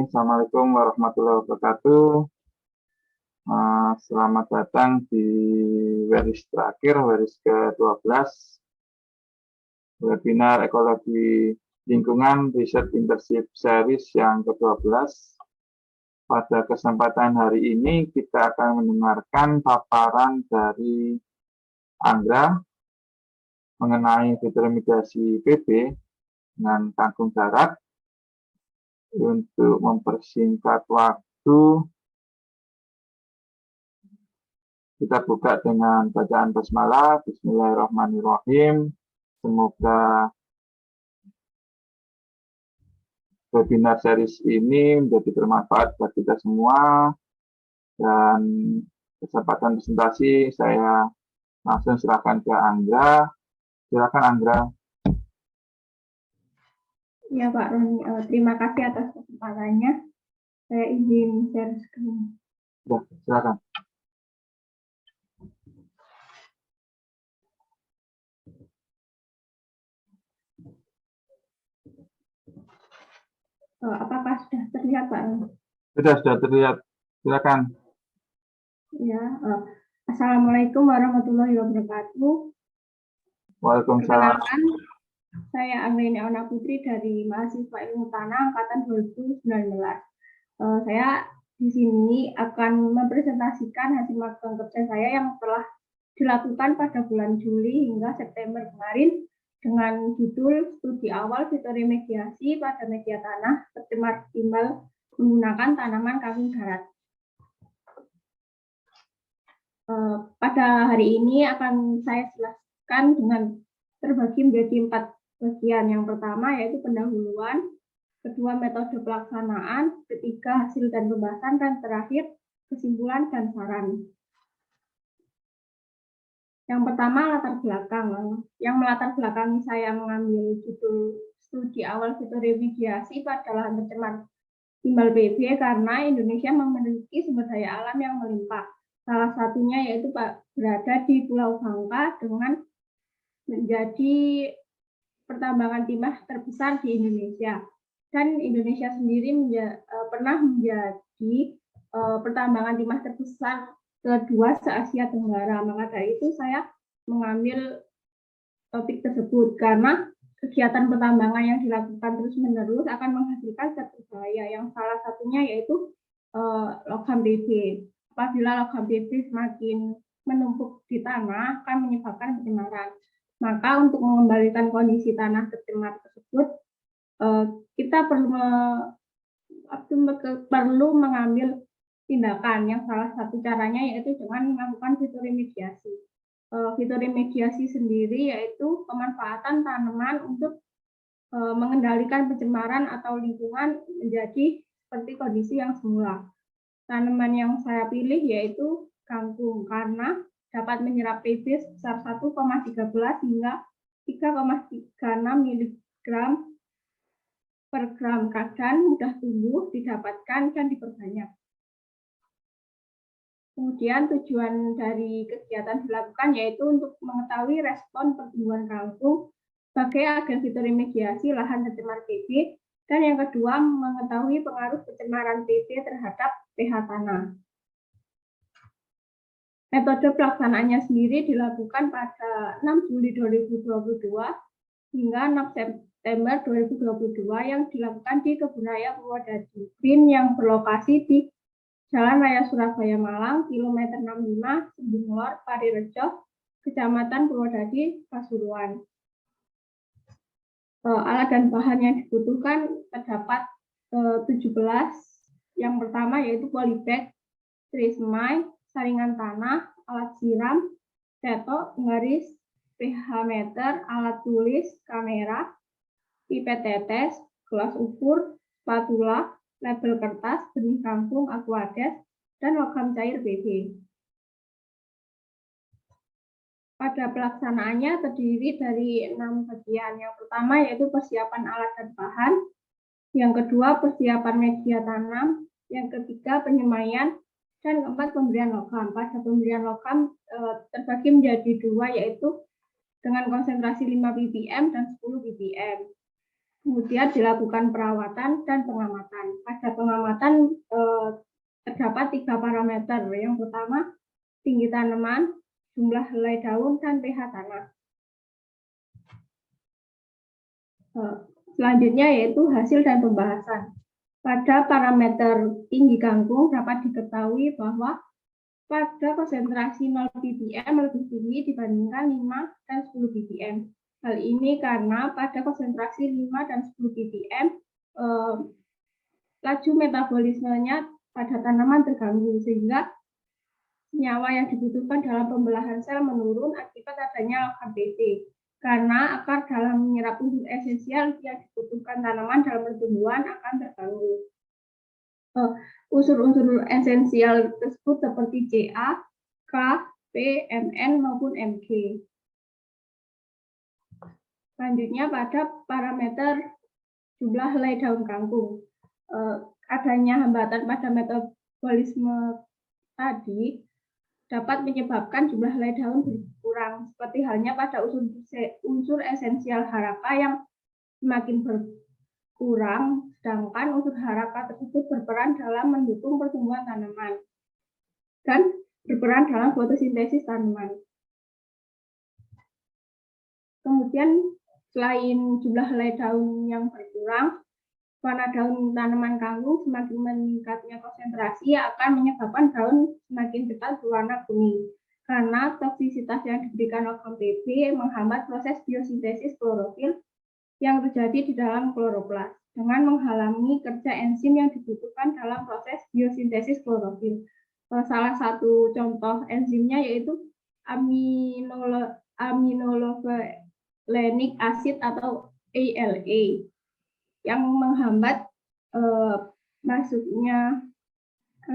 Assalamualaikum warahmatullahi wabarakatuh. Selamat datang di webinar terakhir, webinar ke-12, webinar ekologi lingkungan Research Internship Series yang ke-12. Pada kesempatan hari ini kita akan mendengarkan paparan dari Anggra mengenai fiturimigrasi PB dengan kangkung darat. Untuk mempersingkat waktu, kita buka dengan bacaan basmalah. Bismillahirrahmanirrahim. Semoga webinar series ini menjadi bermanfaat bagi kita semua. Dan kesempatan presentasi saya langsung silakan ke Anggra. Silakan Anggra. Ya Pak Roni, terima kasih atas kesempatannya. Saya izin share screen. Ya, silakan. Apakah sudah terlihat Pak Roni? Sudah terlihat. Silakan. Ya, Assalamualaikum warahmatullahi wabarakatuh. Waalaikumsalam. Perkenalkan, saya Anggreni Auna Putri dari mahasiswa Ilmu Tanah Angkatan 2019. Saya di sini akan mempresentasikan hasil magang kerja saya yang telah dilakukan pada bulan Juli hingga September kemarin dengan judul Studi Awal Fiturimigrasi pada Media Tanah Tercemar Timbal Menggunakan Tanaman Kangkung Darat. Pada hari ini akan saya jelaskan dengan terbagi menjadi 4 bagian. Yang pertama yaitu pendahuluan, kedua metode pelaksanaan, ketiga hasil dan pembahasan, dan terakhir kesimpulan dan saran. Yang pertama latar belakang. Yang melatar belakangi saya mengambil judul Studi Awal Fiturimigrasi pada Lahan Tercemar Timbal PB karena Indonesia memiliki sumber daya alam yang melimpah. Salah satunya yaitu berada di Pulau Bangka dengan menjadi pertambangan timah terbesar di Indonesia. Dan Indonesia sendiri pernah menjadi pertambangan timah terbesar kedua se-Asia Tenggara. Maka dari itu saya mengambil topik tersebut karena kegiatan pertambangan yang dilakukan terus-menerus akan menghasilkan zat berbahaya yang salah satunya yaitu logam PB. Apabila logam PB semakin menumpuk di tanah akan menyebabkan pencemaran. Maka untuk mengembalikan kondisi tanah tercemar tersebut, kita perlu mengambil tindakan yang salah satu caranya yaitu dengan melakukan fiturimigrasi. Fiturimigrasi sendiri yaitu pemanfaatan tanaman untuk mengendalikan pencemaran atau lingkungan menjadi seperti kondisi yang semula. Tanaman yang saya pilih yaitu kangkung karena dapat menyerap PB sebesar 1,13 hingga 3,36 mg per gram dan mudah tumbuh, didapatkan dan diperbanyak. Kemudian tujuan dari kegiatan dilakukan yaitu untuk mengetahui respon pertumbuhan kangkung sebagai agen fiturimigrasi lahan tercemar PB, dan yang kedua mengetahui pengaruh pencemaran PB terhadap pH tanah. Metode pelaksanaannya sendiri dilakukan pada 6 Juli 2022 hingga 6 September 2022 yang dilakukan di Kebun Raya Purwodadi Green yang berlokasi di Jalan Raya Surabaya Malang, kilometer 65, Sembung Lor, Parirejo, Kecamatan Purwodadi, Pasuruan. Alat dan bahan yang dibutuhkan terdapat 17. Yang pertama yaitu polybag, trismai, saringan tanah, alat siram, cetok, garis, pH meter, alat tulis, kamera, pipet tetes, gelas ukur, spatula, label kertas, benih kangkung, aquades, dan logam cair PB. Pada pelaksanaannya terdiri dari 6 bagian. Yang pertama yaitu persiapan alat dan bahan, yang kedua persiapan media tanam, yang ketiga penyemaian, dan keempat pemberian logam. Pada pemberian logam terbagi menjadi 2 yaitu dengan konsentrasi 5 ppm dan 10 ppm. Kemudian dilakukan perawatan dan pengamatan. Pada pengamatan terdapat 3 parameter. Yang pertama, tinggi tanaman, jumlah helai daun, dan pH tanah. Selanjutnya yaitu hasil dan pembahasan. Pada parameter tinggi kangkung dapat diketahui bahwa pada konsentrasi 0 ppm lebih tinggi dibandingkan 5 dan 10 ppm. Hal ini karena pada konsentrasi 5 dan 10 ppm laju metabolismenya pada tanaman terganggu, sehingga senyawa yang dibutuhkan dalam pembelahan sel menurun akibat adanya logam PP. Karena akar dalam menyerap unsur esensial yang dibutuhkan tanaman dalam pertumbuhan akan terganggu. Unsur-unsur esensial tersebut seperti Ca, K, P, Mn maupun Mg. Selanjutnya pada parameter jumlah helai daun kangkung. Adanya hambatan pada metabolisme tadi dapat menyebabkan jumlah helai daun berkurang, seperti halnya pada unsur esensial haraka yang semakin berkurang, sedangkan unsur haraka tersebut berperan dalam mendukung pertumbuhan tanaman dan berperan dalam fotosintesis tanaman. Kemudian selain jumlah helai daun yang berkurang, warna daun tanaman kangkung semakin meningkatnya konsentrasi akan menyebabkan daun semakin cepat berwarna kuning. Karena toksisitas yang diberikan logam PP menghambat proses biosintesis klorofil yang terjadi di dalam kloroplas dengan menghalangi kerja enzim yang dibutuhkan dalam proses biosintesis klorofil. Salah satu contoh enzimnya yaitu aminolevulinic acid atau ALA yang menghambat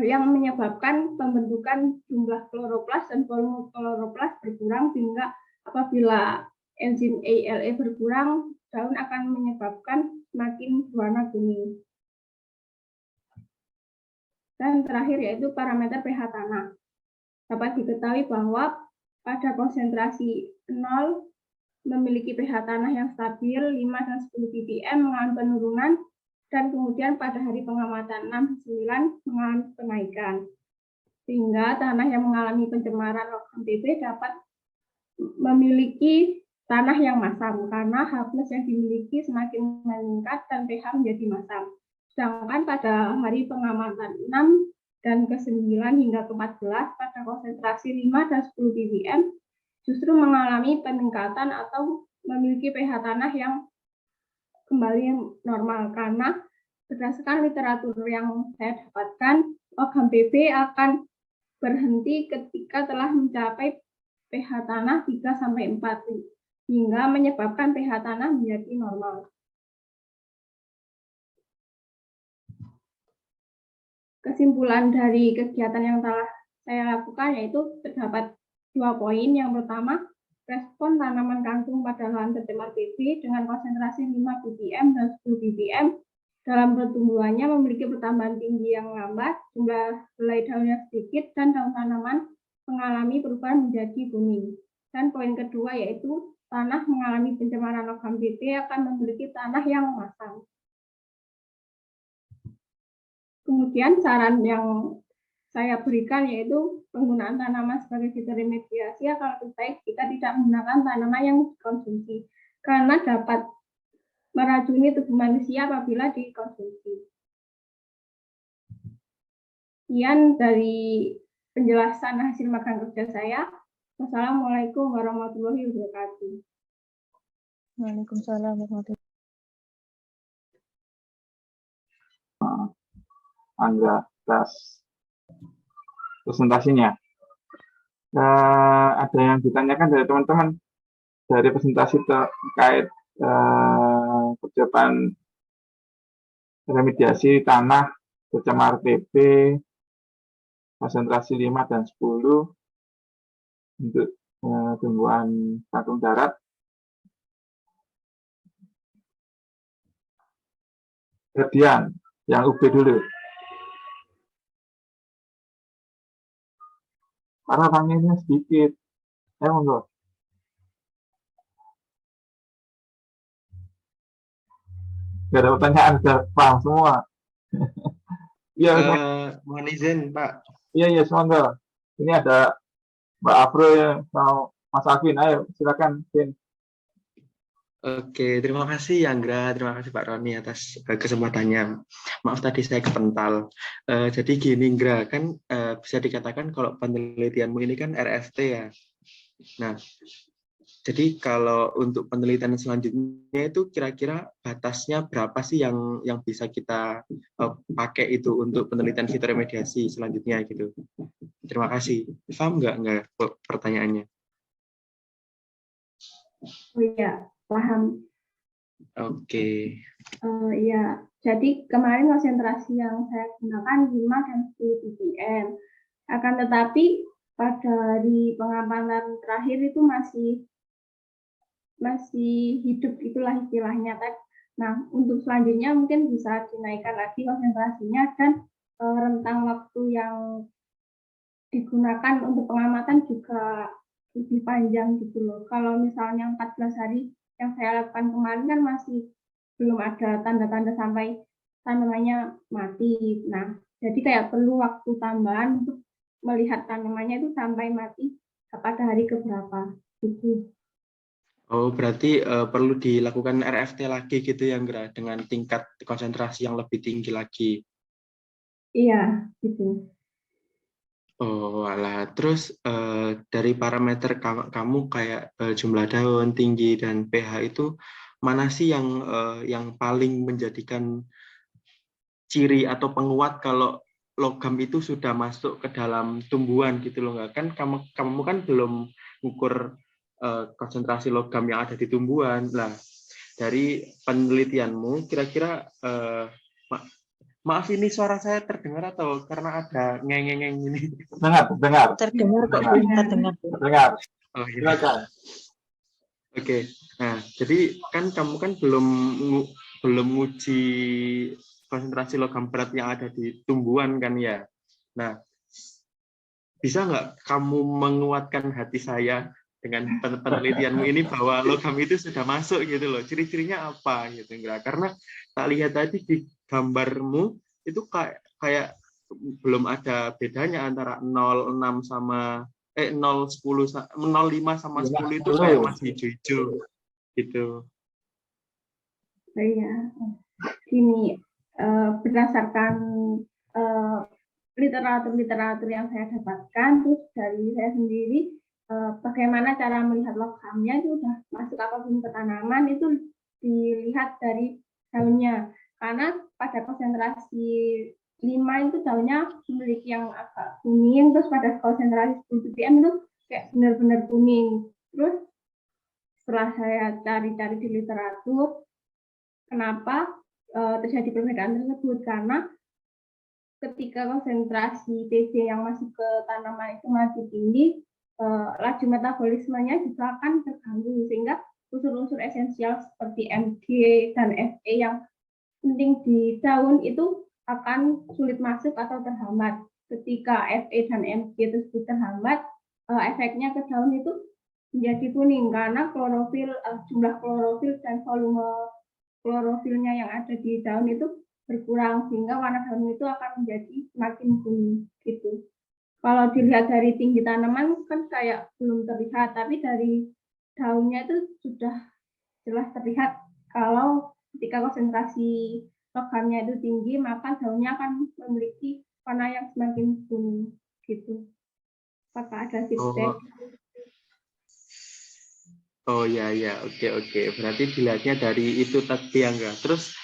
yang menyebabkan pembentukan jumlah kloroplas dan volume kloroplas berkurang, sehingga apabila enzim ALA berkurang, daun akan menyebabkan semakin warna kuning. Dan terakhir yaitu parameter pH tanah. Dapat diketahui bahwa pada konsentrasi 0 memiliki pH tanah yang stabil, 5 dan 10 ppm mengalami penurunan, dan kemudian pada hari pengamatan 6 dan 9 mengalami penaikan. Sehingga tanah yang mengalami pencemaran logam PP dapat memiliki tanah yang masam, karena H+ yang dimiliki semakin meningkat dan pH menjadi masam. Sedangkan pada hari pengamatan 6 dan ke-9 hingga ke-14 pada konsentrasi 5 dan 10 ppm justru mengalami peningkatan atau memiliki pH tanah yang kembali normal, karena berdasarkan literatur yang saya dapatkan, logam PP akan berhenti ketika telah mencapai pH tanah 3-4 hingga menyebabkan pH tanah menjadi normal. Kesimpulan dari kegiatan yang telah saya lakukan yaitu terdapat 2 poin. Yang pertama, respon tanaman kangkung pada lahan tercemar PP dengan konsentrasi 5 ppm dan 10 ppm dalam pertumbuhannya memiliki pertambahan tinggi yang lambat, jumlah helai daunnya sedikit, dan daun tanaman mengalami perubahan menjadi kuning. Dan poin kedua yaitu tanah mengalami pencemaran logam PP akan memiliki tanah yang masam. Kemudian saran yang saya berikan yaitu penggunaan tanaman sebagai fitoremediasi akan lebih baik jika tidak menggunakan tanaman yang dikonsumsi, karena dapat meracuni tubuh manusia apabila dikonsumsi. Sekian dari penjelasan hasil magang kerja saya. Wassalamualaikum warahmatullahi wabarakatuh. Waalaikumsalam warahmatullahi wabarakatuh. Angga atas presentasinya. Ada yang ditanyakan dari teman-teman dari presentasi terkait persiapan remediasi tanah tercemar PP konsentrasi 5 dan 10 untuk tumbuhan kangkung darat. Kemudian yang UB dulu. Karena panggilnya sedikit. Monggo. Gak ada pertanyaan, sudah paham semua. Iya, Mohon izin, Pak. iya, semoga. Ini ada Mbak Afro ya, mau Mas Alvin, ayo silakan, Vin. Oke, terima kasih Anggra, terima kasih Pak Roni atas kesempatannya. Maaf tadi saya kepental. Jadi gini, Anggra, kan bisa dikatakan kalau penelitianmu ini kan RFT ya. Nah, jadi kalau untuk penelitian selanjutnya itu kira-kira batasnya berapa sih yang bisa kita pakai itu untuk penelitian fitoremediasi selanjutnya gitu. Terima kasih. Paham nggak pertanyaannya? Oh iya, paham. Oke. Iya, jadi kemarin konsentrasi yang saya gunakan 5 dan 10 ppm. Akan tetapi pada hari pengamatan terakhir itu masih hidup, itulah istilahnya. Nah, untuk selanjutnya mungkin bisa dinaikkan lagi konsentrasinya dan rentang waktu yang digunakan untuk pengamatan juga lebih panjang gitu loh. Kalau misalnya 14 hari yang saya lakukan kemarin kan masih belum ada tanda-tanda sampai tanamannya mati. Nah, jadi kayak perlu waktu tambahan untuk melihat tanamannya itu sampai mati pada hari keberapa gitu. Oh, berarti perlu dilakukan RFT lagi gitu ya, Nggra, dengan tingkat konsentrasi yang lebih tinggi lagi. Iya, gitu. Oh, alah. Terus dari parameter kamu kayak jumlah daun, tinggi, dan pH itu mana sih yang paling menjadikan ciri atau penguat kalau logam itu sudah masuk ke dalam tumbuhan gitu loh, nggak? Kan kamu kan belum mengukur konsentrasi logam yang ada di tumbuhan. Lah, dari penelitianmu kira-kira maaf ini suara saya terdengar atau karena ada ngeng-ngeng ini? Dengar. Terdengar kok, Dengar. Oh, iya. Silakan. Oke. Nah, jadi kan kamu kan belum uji konsentrasi logam berat yang ada di tumbuhan kan ya. Nah, bisa nggak kamu menguatkan hati saya dengan penelitianmu ini bahwa logam itu sudah masuk gitu loh. Ciri-cirinya apa gitu, enggak? Karena tak lihat tadi di gambarmu itu kayak belum ada bedanya antara 06 sama 010 05 sama 10 itu kayak masih hijau-hijau gitu. Iya. Gini, berdasarkan literatur yang saya dapatkan, terus dari saya sendiri, bagaimana cara melihat logamnya itu udah masuk apapun ke tanaman itu dilihat dari daunnya. Karena pada konsentrasi 5 itu daunnya memiliki yang agak kuning, terus pada konsentrasi 10 ppm itu kayak benar-benar kuning. Terus setelah saya cari-cari di literatur, kenapa terjadi perbedaan tersebut? Karena ketika konsentrasi TC yang masuk ke tanaman itu masih tinggi, laju metabolismenya juga akan terganggu, sehingga unsur-unsur esensial seperti Mg dan Fe yang penting di daun itu akan sulit masuk atau terhambat. Ketika Fe dan Mg tersebut terhambat, efeknya ke daun itu menjadi kuning karena klorofil, jumlah klorofil dan volume klorofilnya yang ada di daun itu berkurang, sehingga warna daun itu akan menjadi semakin kuning gitu. Kalau dilihat dari tinggi tanaman kan kayak belum terlihat, tapi dari daunnya itu sudah jelas terlihat kalau ketika konsentrasi logamnya itu tinggi, maka daunnya akan memiliki warna yang semakin kuning gitu. Apakah ada feedback? Oh ya, oke. Berarti dilihatnya dari itu tadi ya, enggak? Terus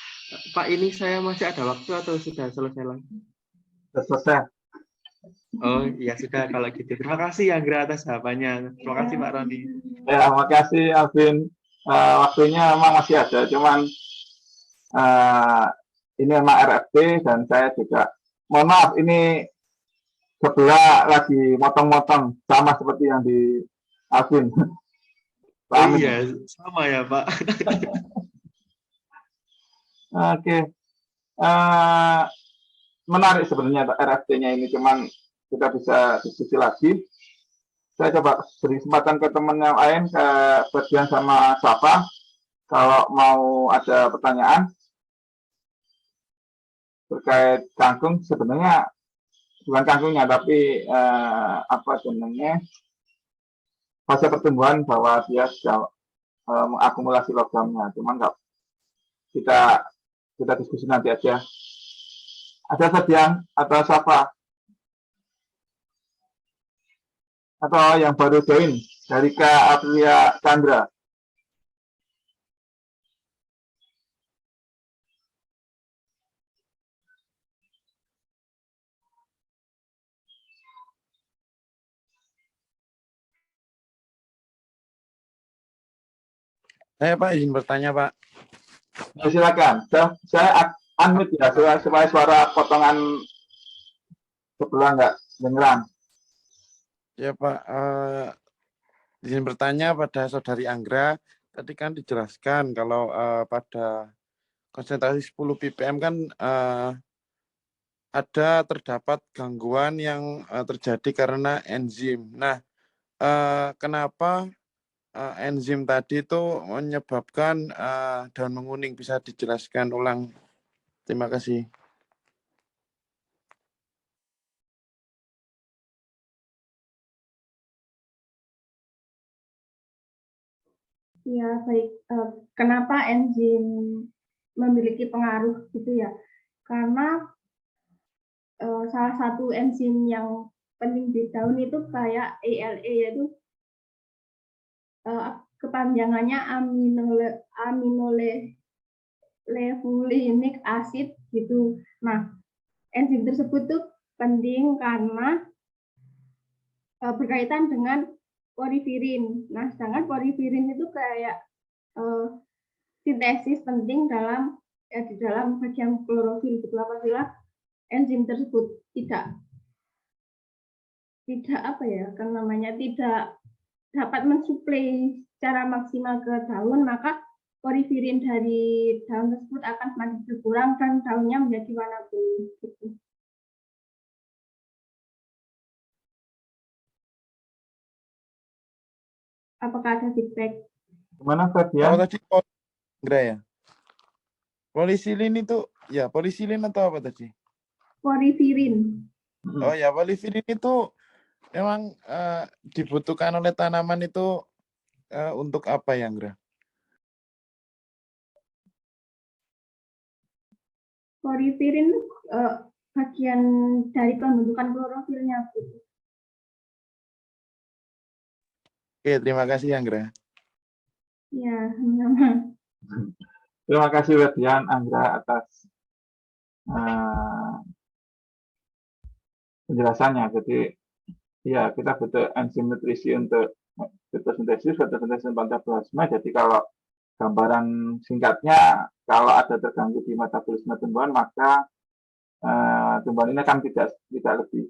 Pak, ini saya masih ada waktu atau sudah selesai lagi? Sudah selesai. Oh ya sudah kalau gitu. Terima kasih ya, Anggra, atas jawabannya. Terima kasih Pak Roni. Ya, makasih Alvin. Waktunya memang masih ada, cuman ini memang RFT dan saya juga mohon maaf ini sebelah lagi motong-motong sama seperti yang di Alvin. Oh iya, sama ya Pak. Oke. Menarik sebenarnya RFT-nya ini, cuman kita bisa diskusi lagi. Saya coba beri kesempatan ke teman yang lain, ke Berdian sama Safa, kalau mau ada pertanyaan. terkait kangkung sebenarnya bukan kangkungnya tapi apa namanya fase pertumbuhan bahwa dia sudah mengakumulasi logamnya, cuman nggak kita diskusi nanti aja. Ada Ferdian atau siapa atau yang baru join dari Kak Aprilia Chandra? Saya Pak izin bertanya Pak. Ya, silakan. Saya unmute ya supaya suara potongan sebelah nggak dengeran. Ya Pak, izin bertanya pada Saudari Anggra, tadi kan dijelaskan kalau pada konsentrasi 10 ppm kan ada terdapat gangguan yang terjadi karena enzim. Nah, kenapa enzim tadi itu menyebabkan daun menguning? Bisa dijelaskan ulang? Terima kasih. Ya, baik. Kenapa enzim memiliki pengaruh gitu ya? Karena salah satu enzim yang penting di daun itu kayak ALA, yaitu kepanjangannya aminolevulinic acid gitu. Nah, enzim tersebut tuh penting karena berkaitan dengan porifirin. Nah, sedangkan porifirin itu kayak sintesis penting di dalam bagian klorofil gitu. Apabila enzim tersebut tidak apa ya kan namanya, tidak dapat mensuplai secara maksimal ke daun, maka porifirin dari daun tersebut akan semakin berkurang dan daunnya menjadi warna kuning gitu. Apakah ada feedback? Gimana Oh Ferdian? tadi Anggra ya? Polisilin itu, ya polisilin atau apa tadi? Porifirin. Oh ya, polisilin itu memang dibutuhkan oleh tanaman itu untuk apa ya, Anggra? Porifirin bagian dari pembentukan klorofilnya. Oke, terima kasih, Anggra. Ya, sama. Terima kasih Ferdian Anggra atas penjelasannya. Jadi ya kita butuh enzim nutrisi untuk fotosintesis metabolisme. Jadi kalau gambaran singkatnya, kalau ada terganggu di metabolisme tumbuhan, maka tumbuhan ini akan tidak lebih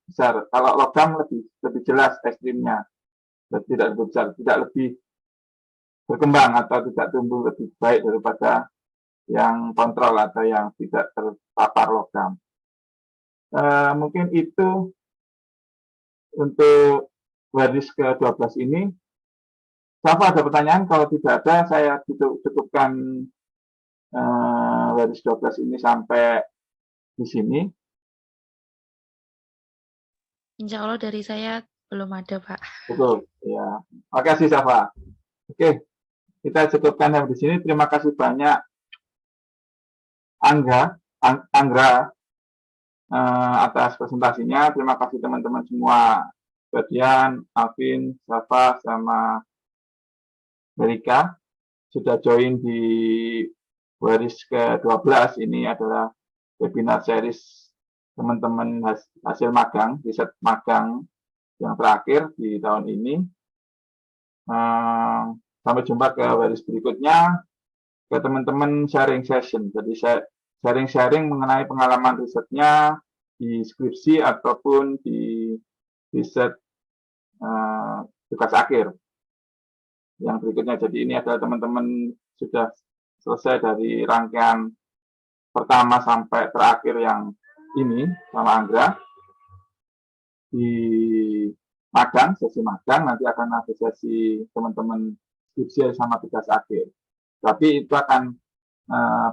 besar. Kalau logam lebih jelas ekstrimnya, tidak lebih besar, tidak lebih berkembang atau tidak tumbuh lebih baik daripada yang kontrol atau yang tidak terpapar logam. Mungkin itu untuk baris ke-12 ini. Siapa ada pertanyaan? Kalau tidak ada, saya cukupkan baris 12 ini sampai di sini. Insya Allah dari saya belum ada, Pak. Betul, ya. Makasih, Safa. Oke, kita cukupkan sampai di sini. Terima kasih banyak, Anggra, atas presentasinya. Terima kasih teman-teman semua, Ferdian, Alvin, Safa, sama Merika, sudah join di baris ke-12. Ini adalah webinar series teman-teman hasil magang, riset magang yang terakhir di tahun ini. Sampai jumpa ke baris berikutnya, ke teman-teman sharing session. Jadi sharing mengenai pengalaman risetnya di skripsi ataupun di riset tugas akhir yang berikutnya. Jadi ini adalah teman-teman sudah selesai dari rangkaian pertama sampai terakhir yang ini sama Anggra di magang, sesi magang. Nanti akan ada sesi teman-teman skripsi sama tugas akhir. Tapi itu akan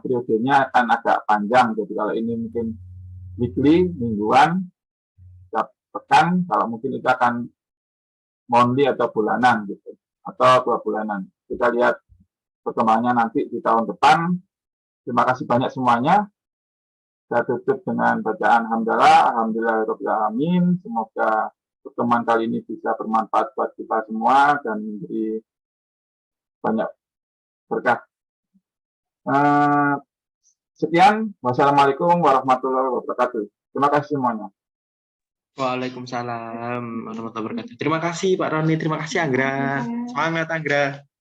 periodenya akan agak panjang. Jadi kalau ini mungkin weekly, mingguan, setiap pekan, kalau mungkin itu akan monthly atau bulanan gitu, atau 2 bulanan. Kita lihat perkembangannya nanti di tahun depan. Terima kasih banyak semuanya. Saya tutup dengan bacaan hamdalah, alhamdulillahirabbil alamin. Semoga pertemuan kali ini bisa bermanfaat buat kita semua dan memberi banyak berkah. Sekian, wassalamualaikum warahmatullahi wabarakatuh. Terima kasih semuanya. Waalaikumsalam warahmatullahi wabarakatuh. Terima kasih Pak Roni, terima kasih Anggra. Semangat Anggra.